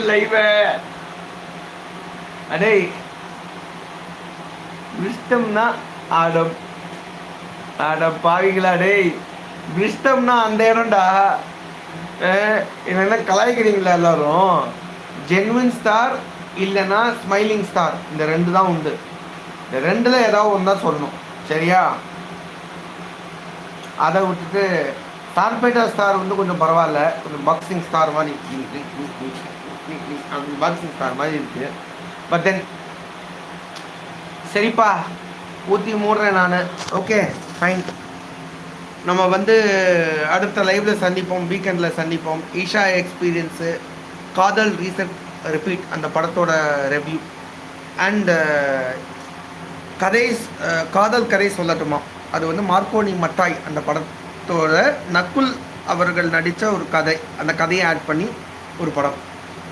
லைவ அடே விஸ்டம்னா ஆடம் ஆட பாவிங்களா டேய் விஸ்டம்னா அந்த இடம்டா என்ன கலாய்க்கிறீங்களா எல்லாரும் ஜென்வின் ஸ்டார் இல்லைன்னா ஸ்மைலிங் ஸ்டார் இந்த ரெண்டு தான் உண்டு இந்த ரெண்டுல ஏதாவது ஒன்று தான் சொல்லணும் சரியா அதை விட்டுட்டு சார்பேட்டா ஸ்டார் வந்து கொஞ்சம் பரவாயில்ல கொஞ்சம் பாக்ஸிங் ஸ்டார் மாதிரி பாக்ஸிங் ஸ்டார் மாதிரி இருக்கு பட் தென் சரிப்பா ஊற்றி மூடுறேன் நான் ஓகே ஃபைன் நம்ம வந்து அடுத்த லைவில் சந்திப்போம் வீக்கெண்டில் சந்திப்போம் ஈஷா எக்ஸ்பீரியன்ஸு காதல் ரீசெட் ரிப்பீட் அந்த படத்தோட ரெவ்யூ அண்டு கதை காதல் கதை சொல்லட்டுமா அது வந்து மார்க்கோனி மட்டாய் அந்த படத்தோட நக்குல் அவர்கள் நடித்த ஒரு கதை அந்த கதையை ஆட் பண்ணி ஒரு படம்